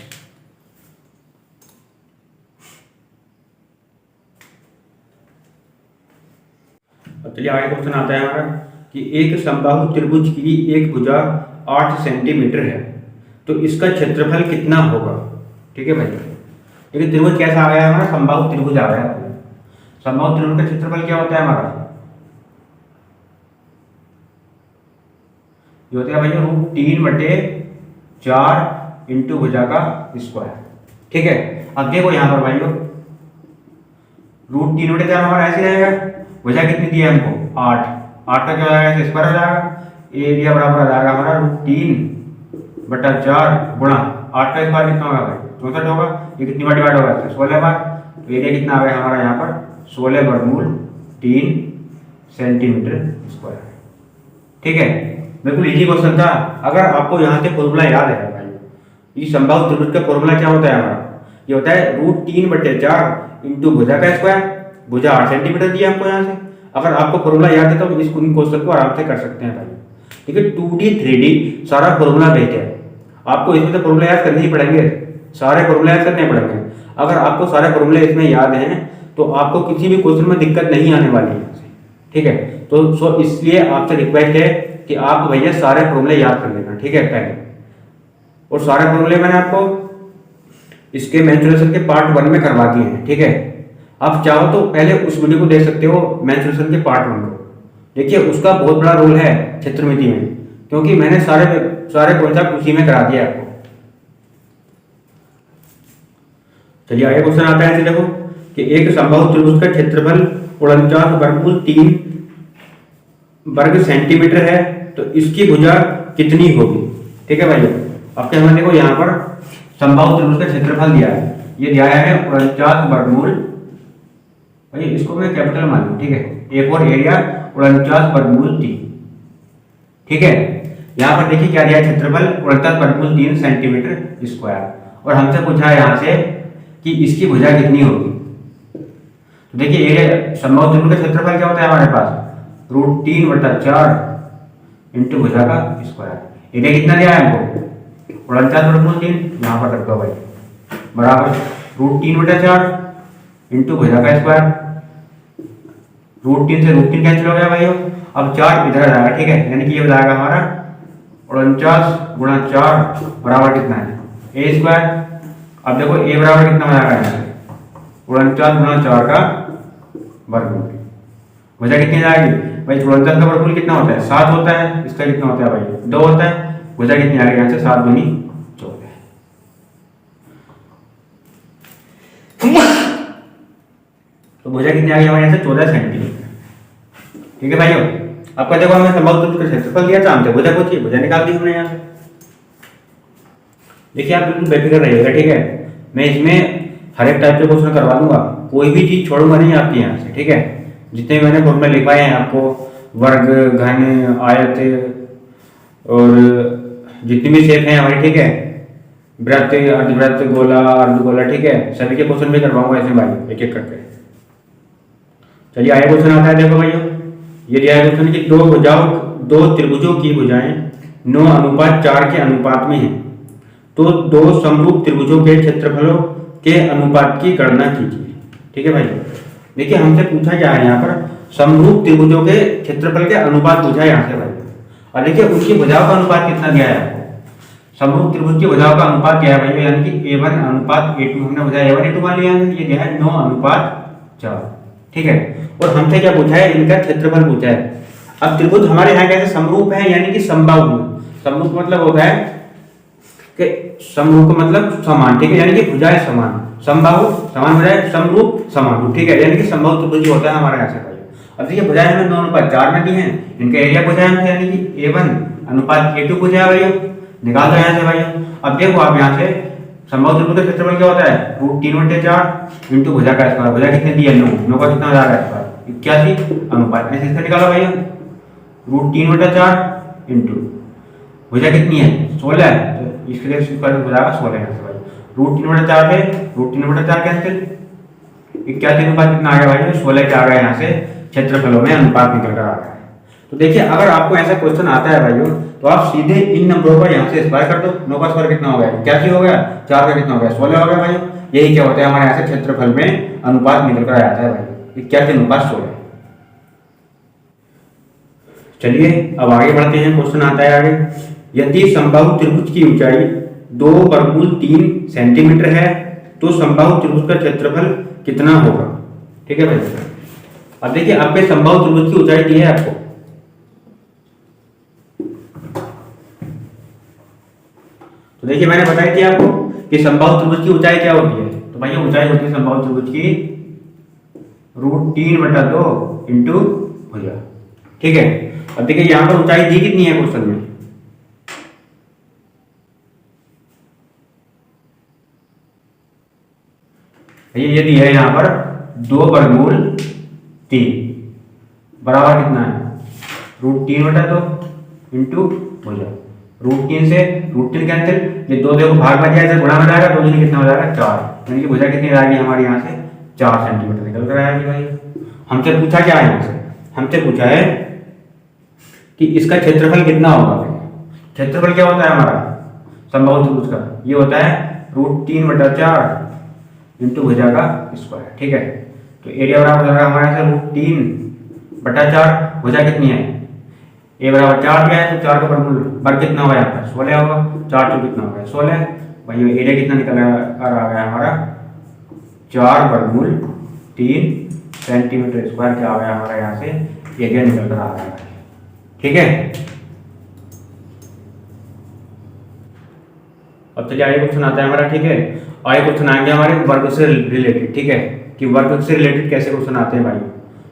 अब चलिए आगे क्वेश्चन आता है हमारा कि एक समबाहु त्रिभुज की एक भुजा 8 सेंटीमीटर है, तो इसका क्षेत्रफल कितना होगा। ठीक है भाई, लेकिन त्रिभुज कैसा आ गया हमारा, समबाहु त्रिभुज आ गया। समबाहु त्रिभुज का क्षेत्रफल क्या होता है हमारा, ये होता है भाई √3/4 इंटू भुजा का स्क्वायर। ठीक है, अब देखो यहाँ पर भाई √3/4 हमारा ऐसे रहेगा, भुजा कितनी दी है हमको 8, 8 का क्या हो जाएगा स्क्वायर हो जाएगा, एरिया बराबर आ जाएगा हमारा √3/4 गुणा 8 का स्क्वायर कितना होगा भाई 64 होगा, ये कितनी बार डिवाइड होगा 16 बार, तो एरिया कितना आ गया हमारा यहाँ पर 16 वर्गमूल 3 सेंटीमीटर स्क्वायर। ठीक है, बिल्कुल इजी क्वेश्चन था। अगर आपको यहाँ से फॉर्मूला याद है भाई, ये समबाहु त्रिभुज का फॉर्मूला क्या होता है हमारा, ये होता है √3/4 इंटू भुजा का स्क्वायर, भुजा 8 सेंटीमीटर दिया हमको यहाँ से। अगर आपको फॉर्मूला याद है तो इस क्वेश्चन को आराम से कर सकते हैं भाई। ठीक है, 2D 3D सारा फॉर्मूला बेस्ड है, आपको इसमें तो फॉर्मूला याद करने ही पड़ेंगे, सारे फॉर्मूला याद करने पड़ेंगे। अगर आपको सारे फॉर्मूले इसमें याद हैं तो आपको किसी भी क्वेश्चन में दिक्कत नहीं आने वाली है। ठीक है, तो इसलिए आपसे रिक्वेस्ट है कि आप भैया सारे फॉर्मूले याद कर लेना। ठीक है पहले, और सारे फॉर्मूले मैंने आपको इसके मेंसुरेशन के पार्ट 1 में करवा दिए हैं। ठीक है, आप चाहो तो पहले उस वीडियो को देख सकते हो, मेंसुरेशन के पार्ट 1 को देखिए, उसका बहुत बड़ा रोल है क्षेत्रमिति में, क्योंकि मैंने सारे कॉन्सेप्ट उसी में करा दिया आपको। चलिए आगे क्वेश्चन आता है, देखो कि एक समबाहु त्रिभुज का क्षेत्रफल 49 वर्गमूल 3 वर्ग सेंटीमीटर है, तो इसकी भुजा कितनी होगी। ठीक है भाई, अब क्या हमें देखो यहाँ पर समबाहु त्रिभुज का क्षेत्रफल दिया है, ये दिया है 49 वर्गमूल, भाई इसको मैं कैपिटल मान लूं। ठीक है, एक और एरिया 49 वर्गमूल 3। ठीक है, यहाँ पर देखिए क्या दिया है क्षेत्रफल 49 वर्गमूल 3 सेंटीमीटर स्क्वायर, और हमसे पूछा है यहाँ से कि इसकी भुजा कितनी होगी। तो देखिए एरिया समबाहु त्रिभुज का क्षेत्रफल क्या होता है हमारे पास √3/4 इंटू भुजा का स्क्वायर, एरिया कितना दिया है हमको 49 वर्गमूल 3, यहाँ पर रख दो भाई, बराबर √3/4 इंटू भुजा का स्क्वायर, √3 से √3 कैंसिल हो गया भाई, अब 4 इधर आ जाएगा। ठीक है, यानी कि ये हो जाएगा हमारा 49 गुणा 4 बराबर कितना है a²। अब देखो a बराबर कितना हो जाएगा यहाँ से 49 गुणा 4 का वर्गमूल, भुजा कितनी जाएगी भाई गुणनखंड का वर्गमूल कितना होता है 7 होता है, इसका कितना होता है भाई 2 होता है। भुजा कितनी आ गई यहाँ से 7 दूनी 14। तो भुजा कितनी आ गई हमारे यहाँ से 14 सेंटीमीटर। ठीक है भाइयों, आपका देखो हमें संभव त्रिभुज का क्षेत्रफल दिया था, हमसे भुजा पूछी, भुजा निकाल दी हमने यहाँ से। देखिए आप बिल्कुल बेफिक्र रहिएगा, ठीक है, मैं इसमें हर एक टाइप के क्वेश्चन करवा दूंगा, कोई भी चीज छोड़ूंगा नहीं आपके यहाँ से। ठीक है, जितने मैंने फॉर्मूले लिखवाए हैं आपको, वर्ग, घन, आयत और जितनी भी शेप है हमारी, ठीक है, वृत्त, अर्धवृत्त, गोला, अर्धगोला, ठीक है, सभी के क्वेश्चन भी करवाऊंगा ऐसे भाई एक एक करके। चलिए आगे क्वेश्चन आता है, देखो भाइयों, ये दिया है क्वेश्चन कि दो त्रिभुजों की भुजाएं 9:4 के अनुपात में है, तो दो समरूप त्रिभुजों के क्षेत्रफलों के अनुपात की गणना कीजिए। ठीक है भाई, देखिए हमसे पूछा क्या है यहाँ पर, समरूप त्रिभुजों के क्षेत्रफल के अनुपात पूछा है यहाँ से भाई। और देखिए उनकी भुजाओं का अनुपात कितना दिया है आपको, समरूप त्रिभुज की भुजाओं का अनुपात क्या है भाई, यानी कि A1 अनुपात A2, हमने भुजा A1 A2 मान लिया है, ये दिया है 9:4। ठीक है, और हमसे क्या पूछा है, इनका क्षेत्रफल पूछा है। अब त्रिभुज हमारे यहाँ कैसे समरूप है, यानी कि समबाहु। समरूप मतलब होता है कि समरूप मतलब समान, ठीक है, यानी कि भुजाएं समान, समबाहु समान भुजाएं, समरूप समान, ठीक है, यानी कि समबाहु त्रिभुज होता है हमारे यहाँ से भाई। अब देखिए भुजाएं हमें 9:4 में दी हैं, इनका एरिया पूछा है हमसे, यानी कि A1 अनुपात A2 पूछा है भैया, निकाल दो यहाँ से भाई। अब देखो आप यहाँ से समबाहु त्रिभुज का क्षेत्रफल क्या होता है, √3/4 इंटू भुजा का स्क्वायर। भुजा कितने दी है 9 का कितना हो जाएगा स्क्वायर 81 अनुपात में, इससे निकालो भैया, √3/4 इंटू भुजा कितनी है 16 है, तो इसके लिए स्क्वायर हो जाएगा 16 यहाँ से भाई। √3/4 है, √3/4 कैंसिल, 81 अनुपात कितना आ गया भाई 16 क्या आ गया यहाँ से क्षेत्रफलों में अनुपात निकल कर आ रहा है। तो देखिए अगर आपको ऐसा क्वेश्चन आता है भाइयों, तो आप सीधे इन नंबरों का यहाँ से स्क्वायर कर दो। 9 का स्क्वायर कितना हो गया 81 हो गया, 4 का कितना हो गया 16 हो गया भाई। यही क्या होता है हमारे यहाँ से क्षेत्रफल में अनुपात निकल कर आता है भाई, 81:16। चलिए अब आगे बढ़ते हैं, क्वेश्चन आता है आगे, यदि समबाहु त्रिभुज की ऊंचाई 2√3 सेंटीमीटर है तो समबाहु त्रिभुज का क्षेत्रफल कितना होगा। ठीक है भाई, अब देखिए आपके समबाहु त्रिभुज की ऊंचाई दी है आपको, तो देखिए मैंने बताई थी आपको कि समबाहु त्रिभुज की ऊंचाई क्या होती है, तो भाई ऊंचाई होती है समबाहु त्रिभुज की √3/2 इंटू भुजा। ठीक है, अब देखिए यहाँ पर ऊंचाई दी कितनी है क्वेश्चन में, ये दी है यहाँ पर 2√3 बराबर कितना है √3/2 इंटू भुजा। √3 से √3 कैंसिल, ये 2 देखो भाग में जाएगा, गुणा में जाएगा, 2 दूनी कितना हो जाएगा 4, यानी कि भुजा कितनी आ गई हमारे यहाँ से 4 सेंटीमीटर निकल कर आएगी भाई। हमसे पूछा क्या है, यहाँ से हमसे पूछा है कि इसका क्षेत्रफल कितना होगा। क्षेत्रफल क्या होता है हमारा समबाहु त्रिभुज का, ये होता है √3/4 इंटू भुजा का स्क्वायर। ठीक है, तो एरिया बराबर हो जाएगा हमारे यहाँ से √3/4, भुजा कितनी है A बराबर 4 दिया है, तो 4 का वर्ग कितना होगा यहाँ पर 16 होगा, 4 तो कितना होगा 16 भाई। एरिया कितना निकल आ गया हमारा 4√3 सेंटीमीटर स्क्वायर क्या आ गया हमारा यहाँ से एरिया निकल कर आ रहा है। ठीक है, अब चलिए आगे क्वेश्चन आता है हमारा। ठीक है, आगे क्वेश्चन आएंगे हमारे वर्ग से रिलेटेड। ठीक है, कि वर्ग से रिलेटेड कैसे क्वेश्चन आते हैं भाई।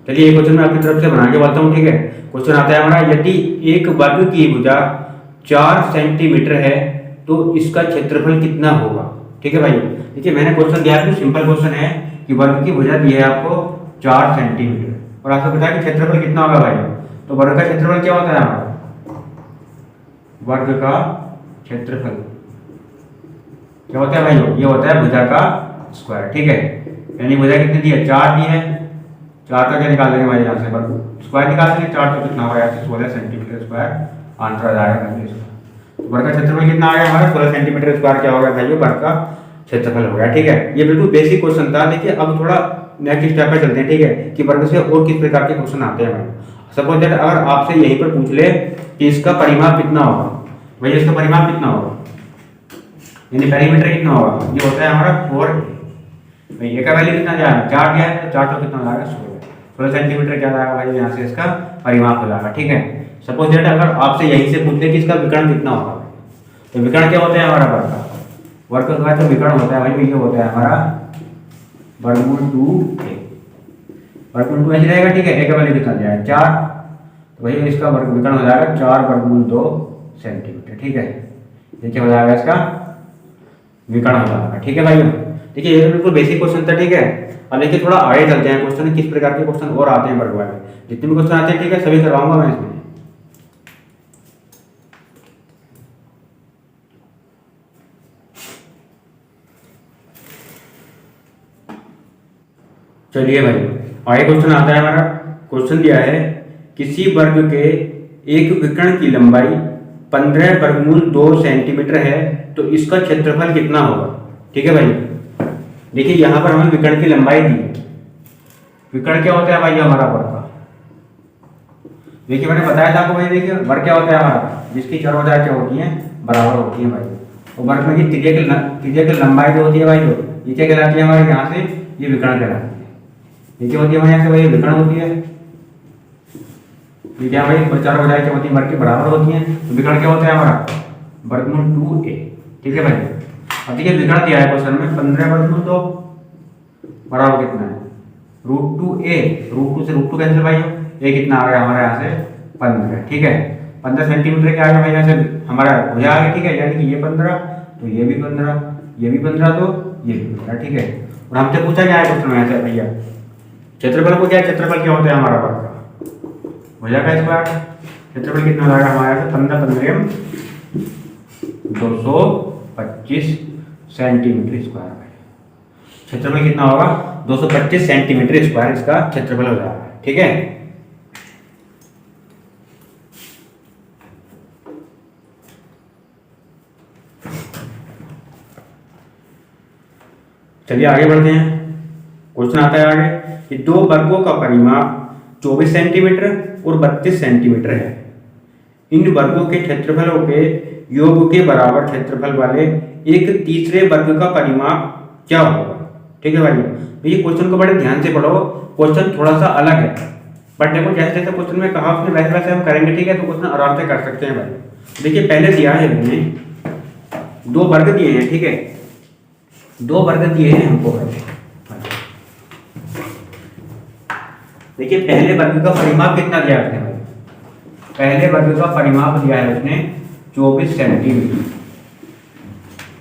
चलिए ये क्वेश्चन मैं आपकी तरफ से बना के बताता हूँ। ठीक है, क्वेश्चन आता है हमारा, यदि एक वर्ग की भुजा 4 सेंटीमीटर है तो इसका क्षेत्रफल कितना होगा। ठीक है भाई, देखिए मैंने क्वेश्चन दिया है, सिंपल क्वेश्चन है कि वर्ग की भुजा दी है आपको 4 सेंटीमीटर और आपको पता है कि क्षेत्रफल कितना होगा भाई। तो वर्ग का क्षेत्रफल क्या होता है हमारा, वर्ग का क्षेत्रफल क्या होता है भाई, ये होता है भुजा का स्क्वायर। ठीक है, यानी भुजा कितनी दी है 4 दी है, 4 का क्या निकाल लेंगे भाई यहाँ से वर्ग स्क्वायर निकाल लेंगे, 4 तो कितना होगा यहाँ से 16 सेंटीमीटर स्क्वायर आंसर आ जाएगा। तो वर्ग का क्षेत्रफल कितना आ गया हमारा 16 सेंटीमीटर स्क्वायर क्या होगा भाई, वर्ग का क्षेत्रफल हो गया। ठीक है, ये बिल्कुल बेसिक क्वेश्चन था। देखिए अब थोड़ा नेक्स्ट स्टेप पे चलते हैं। ठीक है, कि वर्ग से और किस प्रकार के क्वेश्चन आते हैं भाई। सपोज दैट अगर आपसे यहीं पर पूछ ले कि इसका परिमाप कितना होगा, भाई इसका परिमाप कितना होगा, यानी पेरीमीटर कितना होगा, ये होता है हमारा 4 भाई। ए का वैल्यू कितना जाएगा 4 दिया है, तो 4 तो कितना जाएगा 16। 16 सेंटीमीटर क्या आएगा भाई यहाँ से इसका परिमाप हो जाएगा। ठीक है, सपोज दैट अगर आपसे यहीं से पूछ ले कि इसका विकर्ण कितना होगा, तो विकर्ण क्या होता है हमारा वर्ग का, वर्ग होता है तो विकर्ण होता है भाई, ये होता है हमारा वर्गमूल 2a, वर्गमूल 2 ऐसे रहेगा। ठीक है, a का वैल्यू कितना जाएगा 4, तो भाई इसका वर्ग विकर्ण हो जाएगा 4 वर्गमूल 2 सेंटीमीटर। ठीक है, ये क्या हो जाएगा इसका विकर्ण हो जाएगा। ठीक है भाई, देखिए ये बिल्कुल बेसिक क्वेश्चन था। ठीक है, अब देखिए थोड़ा आगे चलते हैं, क्वेश्चन किस प्रकार के क्वेश्चन और आते हैं वर्ग वाले, जितने भी क्वेश्चन आते हैं ठीक है सभी करवाऊंगा मैं इसमें। चलिए भाई आगे क्वेश्चन आता है हमारा। क्वेश्चन दिया है किसी वर्ग के एक विकर्ण की लंबाई 15 वर्गमूल 2 सेंटीमीटर है तो इसका क्षेत्रफल कितना होगा। ठीक है भाई, देखिए यहाँ पर हमें विकर्ण की लंबाई दी है। विकर्ण क्या होता है भाई हमारा वर्ग का, देखिए मैंने बताया था आपको भाई, देखिए वर्ग क्या होता है हमारा, जिसकी चारों भुजाएं क्या होती हैं बराबर होती हैं भाई, और वर्ग में त्रिज्या की लंबाई जो होती है भाई, जो ये क्या कहलाती है हमारे यहाँ से, ये विकर्ण कहलाती है। ये क्या होती है हमारे यहाँ से भाई, विकर्ण होती है। ये क्या भाई चारों भुजाएं क्या होती है वर्ग के बराबर होती हैं, तो विकर्ण क्या होता है हमारा वर्गमूल 2a। ठीक है भाई, अब देखिए विकर्ण दिया है क्वेश्चन में 15 वर्गमूल 2 बराबर कितना है √2a, √2 से √2 कैंसिल भाई, ये कितना आ गया हमारे यहाँ से 15। ठीक है, 15 सेंटीमीटर क्या आ गया भाई यहाँ से हमारा भुजा आ गया। ठीक है, यानी कि ये 15 तो ये भी 15, ये भी 15 तो ये भी 15। ठीक है, और हमसे पूछा क्या है क्वेश्चन में ऐसे भैया, क्षेत्रफल को क्या है, क्षेत्रफल क्या होता है हमारा वर्ग का, भुजा का स्क्वायर, क्षेत्रफल कितना आ गया हमारे यहाँ से 15 15 225 सेंटीमीटर स्क्वायर। क्षेत्रफल कितना होगा 225 सेंटीमीटर स्क्वायर इसका क्षेत्रफल हो जाएगा। ठीक है, चलिए आगे बढ़ते हैं। क्वेश्चन आता है आगे कि दो वर्गों का परिमाप 24 सेंटीमीटर और 32 सेंटीमीटर है, इन वर्गों के क्षेत्रफलों के योग के बराबर क्षेत्रफल वाले एक तीसरे वर्ग का परिमाप क्या होगा। ठीक है भाई, तो ये क्वेश्चन को बड़े ध्यान से पढ़ो, क्वेश्चन थोड़ा सा अलग है, बट देखो जैसे जैसे क्वेश्चन में कहा उसने वैसे वैसे हम करेंगे। ठीक है, तो क्वेश्चन आराम से कर सकते हैं भाई। देखिए पहले दिया है हमने दो वर्ग दिए हैं। ठीक है, दो वर्ग दिए हैं हमको भाई। देखिए पहले वर्ग का परिमाप कितना दिया है भाई, पहले वर्ग का परिमाप दिया है उसने 24 सेंटीमीटर।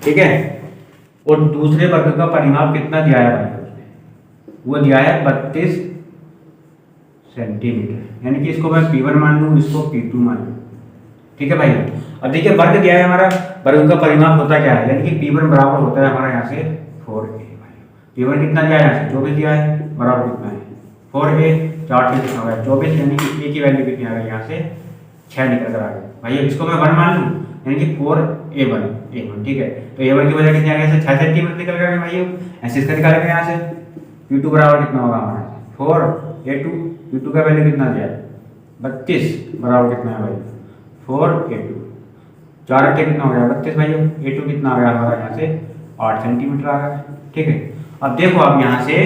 ठीक है, और दूसरे वर्ग का परिमाप कितना दिया है भाई उसने, वो दिया है 32 सेंटीमीटर, यानी कि इसको मैं P1 मान लूँ, इसको P2 मान लूँ। ठीक है भाई, अब देखिए वर्ग दिया है हमारा, वर्ग का परिमाप होता क्या है, यानी कि P1 बराबर होता है हमारा यहाँ से 4a भाई। P1 कितना दिया है यहाँ से 24 दिया है, बराबर कितना है 4a, 4 से कितना होगा 24, यानी कि a की वैल्यू कितनी आ गई यहाँ से 6 निकल कर आ गई भाई। इसको मैं 1 मान लूँ, यानी कि 4a1। ठीक है, तो a1 की वजह कितनी आ गई 6 सेंटीमीटर निकल गया भाई। ऐसे इसका निकालेंगे यहाँ से P2 बराबर कितना होगा हमारा 4a2, P2 का वैल्यू कितना दिया है 32, बराबर कितना है भाई 4a2, 4 8 कितना हो गया 32 भाई। a2 कितना आ गया हमारा यहाँ से 8 सेंटीमीटर आ गया। ठीक है, अब देखो आप यहाँ से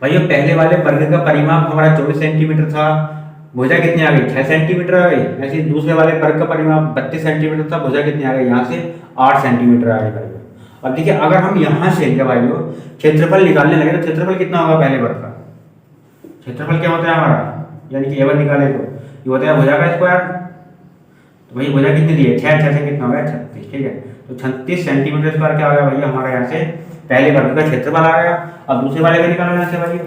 भाई पहले वाले वर्ग का परिमाप हमारा 24 सेंटीमीटर था, भुजा कितनी आ गई 6 सेंटीमीटर आ गई। ऐसे दूसरे वाले वर्ग का परिमाप 32 सेंटीमीटर था, भुजा कितनी आ गई यहाँ से 8 सेंटीमीटर आ गई भाई। अब देखिए अगर हम यहाँ से क्या भाई क्षेत्रफल निकालने लगे तो क्षेत्रफल कितना होगा पहले वर्ग का, क्षेत्रफल क्या होता है हमारा, यानी कि a1 निकाले तो ये होता है भुजा का स्क्वायर। तो भाई भुजा कितनी दी है 6 से कितना हो गया 36। ठीक है, तो 36 सेंटीमीटर स्क्वायर क्या आ गया भैया हमारे यहाँ से पहले वर्ग का क्षेत्रफल आ गया। अब दूसरे वाले का निकालो यहाँ से भाई,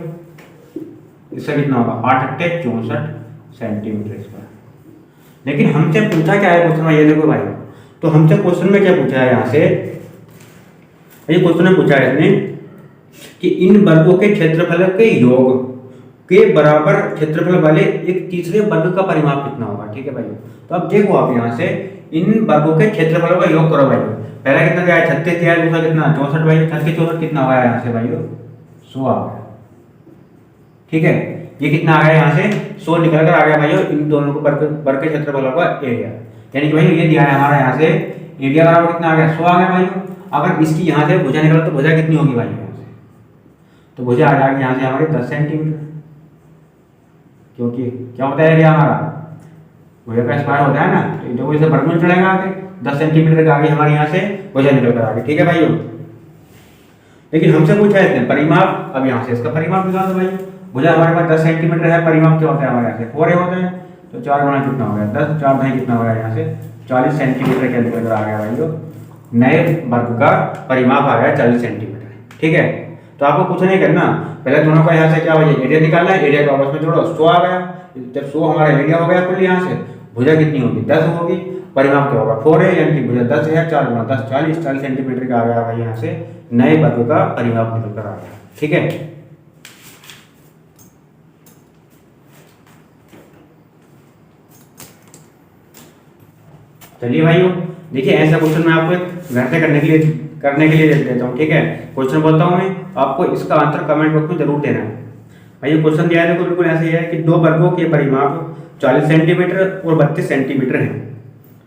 इससे कितना होगा 8 8 64 सेंटीमीटर स्क्वायर। लेकिन हमसे पूछा क्या है क्वेश्चन में, ये देखो भाई, तो हमसे क्वेश्चन में क्या पूछा है यहाँ से, ये क्वेश्चन में पूछा है इसने कि इन वर्गों के क्षेत्रफल के योग के बराबर क्षेत्रफल वाले एक तीसरे वर्ग का परिमाप कितना होगा। ठीक है भाई, तो अब देखो आप यहाँ से इन वर्गों के क्षेत्रफलों का योग करो भाई। पहला कितना दिया है 36 दिया है, दूसरा कितना 64 भाई, 36 64 कितना हुआ है यहाँ से भाई 100 आ गया। ठीक है, ये कितना आ गया यहाँ से 100 निकल कर आ गया भाई इन दोनों को वर्ग के क्षेत्रफलों का एरिया, यानी कि भाई ये दिया है हमारा यहाँ से एरिया बराबर कितना आ गया 100 आ गया भाई। अगर इसकी यहाँ से भुजा निकला तो भुजा कितनी होगी भाई यहाँ से, तो भुजा आ जाएगी यहाँ से हमारी 10 सेंटीमीटर। क्योंकि क्या होता है एरिया हमारा भुजा का स्क्वायर होता है ना, तो इंटू से वर्गमूल चढ़ेगा आगे 10 सेंटीमीटर का आगे हमारे यहाँ से भुजा निकल कर आगे। ठीक है भाइयों, लेकिन हमसे पूछा है इसने परिमाप, अब यहाँ से इसका परिमाप निकाल दो भाई। भुजा हमारे पास 10 सेंटीमीटर है, परिमाप क्या होता है हमारे यहाँ से 4 होता है, तो 4 गुना कितना हो गया 10, 4 भाई कितना हो गया यहाँ से 40 सेंटीमीटर के अंदर आ गया भाइयों। नए वर्ग का परिमाप आ गया 40 सेंटीमीटर। ठीक है, तो आपको कुछ नहीं करना, पहले दोनों का यहाँ से क्या हो जाए एरिया निकालना है, एरिया को आपस में जोड़ो 100 आ गया। जब 100 हमारा एरिया हो गया कुल, यहाँ से भुजा कितनी होगी 10 होगी, परिमाप क्या होगा 4 है, यानी कि भुजा 10 है, 4 गुना 10 40 सेंटीमीटर का आ गया भाई यहाँ से नए वर्ग का परिमाप निकल कर आ गया। ठीक है, चलिए भाइयों देखिए ऐसा क्वेश्चन मैं आपको घर से करने के लिए दे देता हूँ। ठीक है, क्वेश्चन बोलता हूँ मैं, आपको इसका आंसर कमेंट बॉक्स में जरूर देना है। भाई क्वेश्चन दिया है, देखो बिल्कुल ऐसे ही है कि दो वर्गों के परिमाप 40 सेंटीमीटर और 32 सेंटीमीटर है,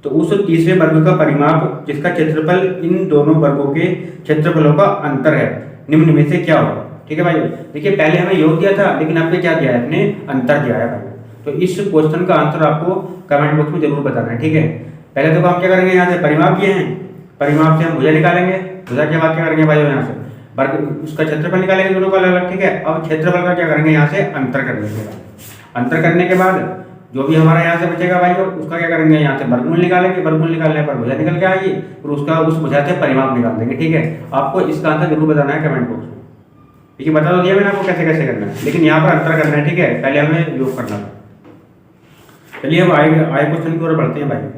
तो उस तीसरे वर्ग का परिमाप जिसका क्षेत्रफल इन दोनों वर्गों के क्षेत्रफलों का अंतर है निम्न में से क्या होगा। ठीक है भाई, देखिए पहले हमें योग दिया था, लेकिन आपने क्या दिया है, अपने अंतर दिया है भाई। तो इस क्वेश्चन का आंसर आपको कमेंट बॉक्स में जरूर बताना है। ठीक है, पहले तो हम क्या करेंगे, यहाँ से परिमाप किए हैं, परिमाप से हम भुजा निकालेंगे, भुजा के बाद क्या करेंगे भाई यहाँ से वर्ग उसका क्षेत्रफल निकालेंगे दोनों का अलग। ठीक है, अब क्षेत्रफल का क्या करेंगे, यहाँ से अंतर कर लेंगे। अंतर करने के बाद जो भी हमारा यहाँ से बचेगा भाई उसका क्या करेंगे, यहाँ से वर्गमूल निकालेंगे, वर्गमूल निकालने पर भुजा निकल के आएगी और उसका उस भुजा से परिमाप निकाल देंगे। ठीक है, आपको इसका आंसर जरूर बताना है कमेंट बॉक्स में। ठीक है, बता दो दिया मैंने आपको कैसे कैसे करना है, लेकिन यहाँ पर अंतर करना है। ठीक है, पहले हमें योग करना था। चलिए अब आए क्वेश्चन की ओर बढ़ते हैं भाई।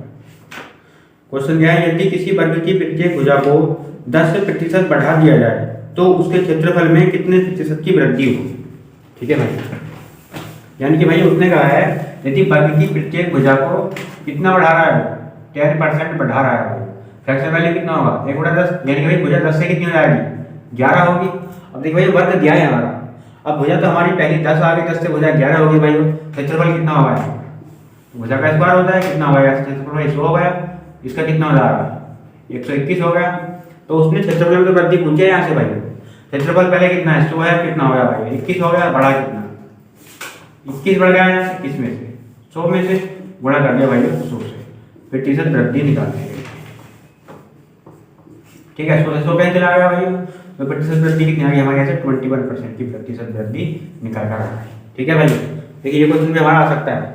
क्वेश्चन क्या है, यदि किसी वर्ग की प्रत्येक भुजा को 10% बढ़ा दिया जाए तो उसके क्षेत्रफल में कितने प्रतिशत की वृद्धि होगी। ठीक है भाई, यानी कि भाई उसने कहा है यदि वर्ग की प्रत्येक भुजा को कितना बढ़ा रहा है, 10% बढ़ा रहा है भाई, फ्रैक्शन वैल्यू कितना होगा 1/10, यानी कि भाई भुजा 10 से कितनी हो जाएगी 11 होगी। अब देखिए भाई वर्ग दिया है हमारा, अब भुजा तो हमारी पहली 10 आ गई, 10 से भुजा 11 होगी भाई, क्षेत्रफल कितना होगा, भुजा का स्क्वायर होता है कितना होगा, क्षेत्रफल 100 हो गया, इसका कितना हो जाएगा 121 हो गया। तो उसने क्षेत्रफल में वृद्धि पूछी है यहाँ से भाई, क्षेत्रफल पहले कितना है 100 है, कितना हो गया भाई 21 हो गया, बढ़ा कितना 21 बढ़ गया यहाँ से, किस में से 100 में से गुणा कर दिया भाई 100 से, प्रतिशत वृद्धि निकालनी है। ठीक है, 100 से 100 कहीं चला गया भाई, तो प्रतिशत वृद्धि कितनी आ गई हमारे यहाँ से 21% की प्रतिशत वृद्धि निकाल कर आ रहा है। ठीक है भाई, देखिए ये क्वेश्चन भी हमारा आ सकता है,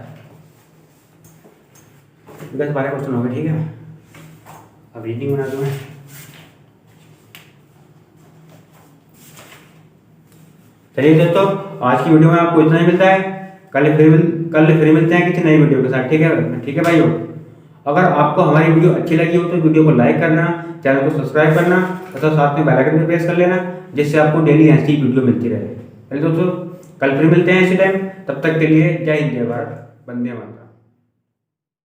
10-12 क्वेश्चन हो गए। ठीक है, अब रीडिंग बना दूँ मैं। चलिए दोस्तों, आज की वीडियो में आपको इतना ही मिलता है, कल फिर मिलते हैं किसी नई वीडियो के साथ। ठीक है भाइयों, अगर आपको हमारी वीडियो अच्छी लगी हो तो वीडियो को लाइक करना, चैनल को सब्सक्राइब करना तथा साथ में बेल आइकन भी प्रेस कर लेना, जिससे आपको डेली ऐसी वीडियो मिलती रहे। चलिए दोस्तों, कल फिर मिलते हैं इसी टाइम, तब तक के लिए जय हिंद जय भारत, वंदे मातरम।